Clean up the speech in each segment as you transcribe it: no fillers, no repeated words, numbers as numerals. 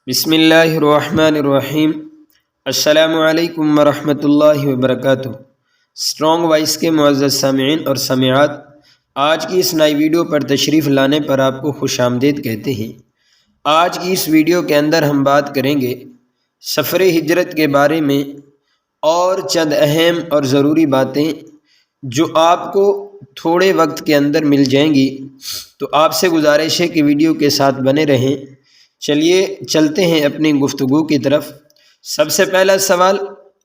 بسم اللہ الرحمن الرحیم۔ السلام علیکم ورحمۃ اللہ وبرکاتہ۔ اسٹرانگ وائس کے معزز سامعین اور سامعات، آج کی اس نئی ویڈیو پر تشریف لانے پر آپ کو خوش آمدید کہتے ہیں۔ آج کی اس ویڈیو کے اندر ہم بات کریں گے سفر ہجرت کے بارے میں اور چند اہم اور ضروری باتیں جو آپ کو تھوڑے وقت کے اندر مل جائیں گی، تو آپ سے گزارش ہے کہ ویڈیو کے ساتھ بنے رہیں۔ چلیے چلتے ہیں اپنی گفتگو کی طرف۔ سب سے پہلا سوال،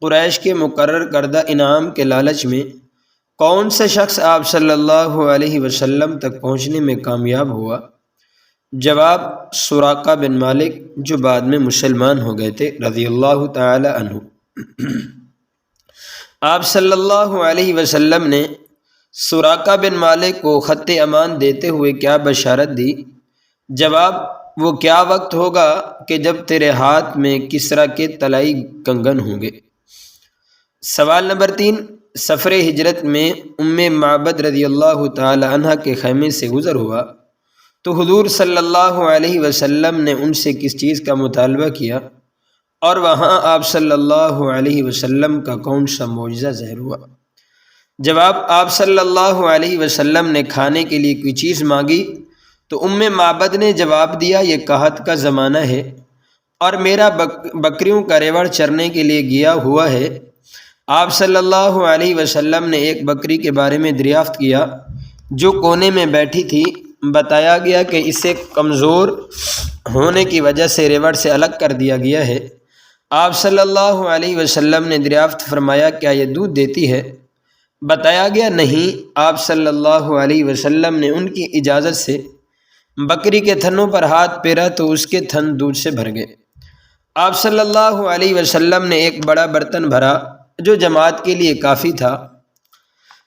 قریش کے مقرر کردہ انعام کے لالچ میں کون سا شخص آپ صلی اللہ علیہ وسلم تک پہنچنے میں کامیاب ہوا؟ جواب، سراقہ بن مالک، جو بعد میں مسلمان ہو گئے تھے رضی اللہ تعالی عنہ۔ آپ صلی اللہ علیہ وسلم نے سراقہ بن مالک کو خط امان دیتے ہوئے کیا بشارت دی؟ جواب، وہ کیا وقت ہوگا کہ جب تیرے ہاتھ میں کسریٰ کے طلائی کنگن ہوں گے۔ سوال نمبر 3، سفر ہجرت میں معبد رضی اللہ تعالی عنہ کے خیمے سے گزر ہوا تو حضور صلی اللہ علیہ وسلم نے ان سے کس چیز کا مطالبہ کیا، اور وہاں آپ صلی اللہ علیہ وسلم کا کون سا معجزہ ظاہر ہوا؟ جواب، آپ صلی اللہ علیہ وسلم نے کھانے کے لیے کوئی چیز مانگی تو معبد نے جواب دیا، یہ قحط کا زمانہ ہے اور میرا بکریوں کا ریوڑ چرنے کے لیے گیا ہوا ہے۔ آپ صلی اللہ علیہ وسلم نے ایک بکری کے بارے میں دریافت کیا جو کونے میں بیٹھی تھی۔ بتایا گیا کہ اسے کمزور ہونے کی وجہ سے ریوڑ سے الگ کر دیا گیا ہے۔ آپ صلی اللہ علیہ وسلم نے دریافت فرمایا، کیا یہ دودھ دیتی ہے؟ بتایا گیا نہیں۔ آپ صلی اللہ علیہ وسلم نے ان کی اجازت سے بکری کے تھنوں پر ہاتھ پھیرا تو اس کے تھن دودھ سے بھر گئے۔ آپ صلی اللہ علیہ وسلم نے ایک بڑا برتن بھرا جو جماعت کے لیے کافی تھا۔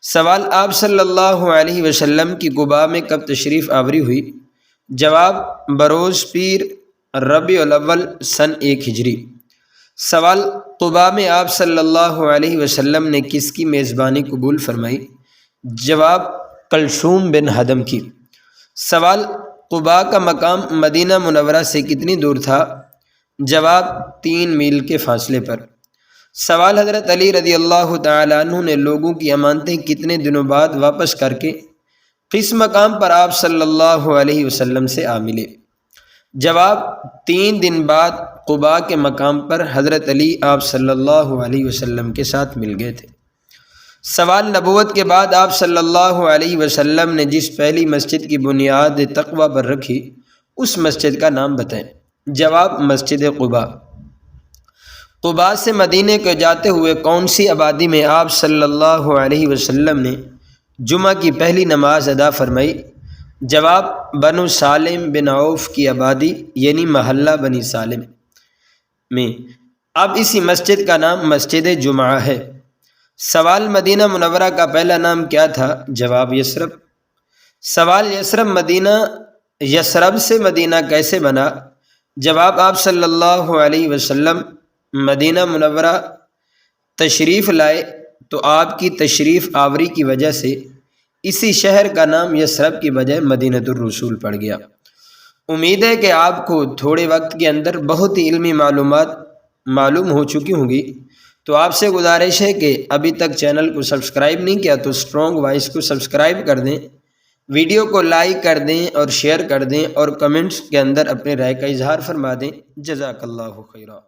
سوال، آپ صلی اللہ علیہ وسلم کی قباء میں کب تشریف آوری ہوئی؟ جواب، بروز پیر ربیع الاول سن 1 ہجری۔ سوال، قباء میں آپ صلی اللہ علیہ وسلم نے کس کی میزبانی قبول فرمائی؟ جواب، کلثوم بن ہدم کی۔ سوال، قباء کا مقام مدینہ منورہ سے کتنی دور تھا؟ جواب، 3 میل کے فاصلے پر۔ سوال، حضرت علی رضی اللہ تعالیٰ عنہ نے لوگوں کی امانتیں کتنے دنوں بعد واپس کر کے کس مقام پر آپ صلی اللہ علیہ وسلم سے آ ملے؟ جواب، 3 دن بعد قباء کے مقام پر حضرت علی آپ صلی اللہ علیہ وسلم کے ساتھ مل گئے تھے۔ سوال، نبوت کے بعد آپ صلی اللہ علیہ وسلم نے جس پہلی مسجد کی بنیاد تقویٰ پر رکھی اس مسجد کا نام بتائیں۔ جواب، مسجد قباء۔ قباء سے مدینے کو جاتے ہوئے کون سی آبادی میں آپ صلی اللہ علیہ وسلم نے جمعہ کی پہلی نماز ادا فرمائی؟ جواب، بنو سالم بن عوف کی آبادی یعنی محلہ بنی سالم میں۔ اب اسی مسجد کا نام مسجد جمعہ ہے۔ سوال، مدینہ منورہ کا پہلا نام کیا تھا؟ جواب، یثرب۔ سوال، یثرب سے مدینہ کیسے بنا؟ جواب، آپ صلی اللہ علیہ وسلم مدینہ منورہ تشریف لائے تو آپ کی تشریف آوری کی وجہ سے اسی شہر کا نام یثرب کی بجائے مدینۃ الرسول پڑ گیا۔ امید ہے کہ آپ کو تھوڑے وقت کے اندر بہت ہی علمی معلومات معلوم ہو چکی ہوں گی، تو آپ سے گزارش ہے کہ ابھی تک چینل کو سبسکرائب نہیں کیا تو اسٹرانگ وائس کو سبسکرائب کر دیں، ویڈیو کو لائک کر دیں اور شیئر کر دیں، اور کمنٹس کے اندر اپنے رائے کا اظہار فرما دیں۔ جزاک اللہ خیرہ۔